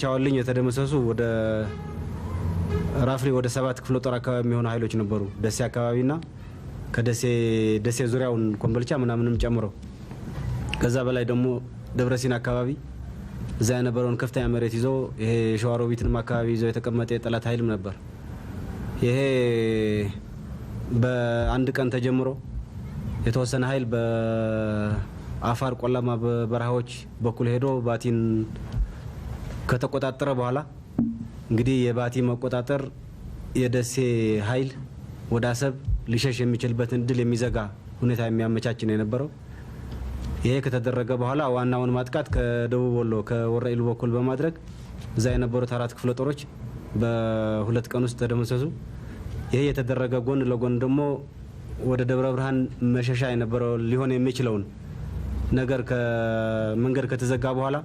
በዘመቻዋልኝ የተደመሰሱ ወደ ራፍሊ ወደ 7 ክፍለ ጦር አካባቢ የሚሆኑ ኃይሎች ነበሩ ደሴ አካባቢና ከደሴ ዙሪያውን ኮምቦልቻ ምናምንም ጨምሮ ከዛ በላይ ደግሞ ደብረሲና አካባቢ እዛ የነበረውን ከፍተኛ መሬት ይዞ ይሄ ሸዋሮቢትንም አካባቢ ይዞ የተቀመጠ የጠላት ኃይልም ነበር። ይሄ በአንድ ቀን ተጀምሮ የተወሰነ ኃይል በአፋር ቆላማ በበረሃዎች በኩል ሄዶ ባቲን ከተቆጣጠረ በኋላ እንግዲህ የባቲ መቆጣጠር የደሴ ኃይል ወደ አሰብ ሊሸሽ የሚችልበትን ድል የሚዘጋ ሁኔታ የሚያመቻች ነው የነበረው። ይሄ ከተደረገ በኋላ ዋናውን ማጥቃት ከደቡብ ወሎ ከወረኢሉ በኩል በማድረግ እዛ የነበሩት 4 ክፍለ ጦሮች በ2 ቀን ውስጥ ተደመሰሱ። ይሄ የተደረገ ጎን ለጎን ደግሞ ወደ ደብረ ብርሃን መሸሻ የነበረው ሊሆን የሚችለውን ነገር ከመንገድ ከተዘጋ በኋላ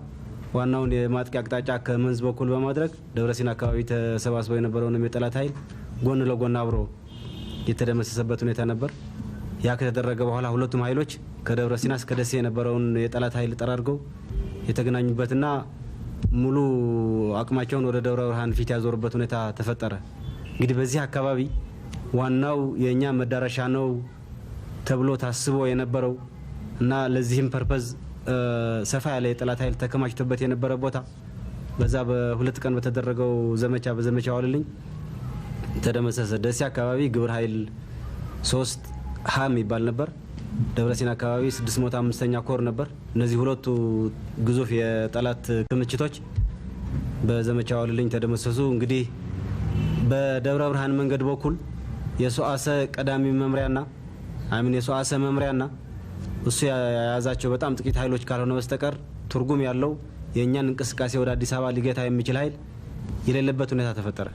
ዋናውን የማጥቂያ አቅጣጫ ከመንዝ በኩል በማድረግ ደብረሲና አካባቢ ተሰባስበው የነበረውን የጠላት ኃይል ጎን ለጎን አብሮ የተደመሰሰበት ሁኔታ ነበር። ያ ከተደረገ በኋላ ሁለቱም ኃይሎች ከደብረሲና እስከ ደሴ የነበረውን የጠላት ኃይል ጠራርገው የተገናኙበትና ሙሉ አቅማቸውን ወደ ደብረ ብርሃን ፊት ያዞሩበት ሁኔታ ተፈጠረ። እንግዲህ በዚህ አካባቢ ዋናው የኛ መዳረሻ ነው ተብሎ ታስቦ የነበረው እና ለዚህም ፐርፐዝ ሰፋ ያለ የጠላት ኃይል ተከማችቶበት የነበረ ቦታ በዛ በ2 ቀን በተደረገው በዘመቻው አልልኝ ተደመሰሰ። ደሴ አካባቢ ግብረ ኃይል 3 ሀም ይባል ነበር። ደብረሲና አካባቢ 605ኛ ኮር ነበር። እነዚህ ሁለቱ ግዙፍ የጠላት ክምችቶች በዘመቻው አልልኝ ተደመሰሱ። እንግዲህ በደብረ ብርሃን መንገድ በኩል የሶአሰ ቀዳሚ መምሪያና የሶአሰ መምሪያና እሱ ያያዛቸው በጣም ጥቂት ኃይሎች ካልሆነ በስተቀር ትርጉም ያለው የኛን እንቅስቃሴ ወደ አዲስ አበባ ሊገታ የሚችል ኃይል የሌለበት ሁኔታ ተፈጠረ።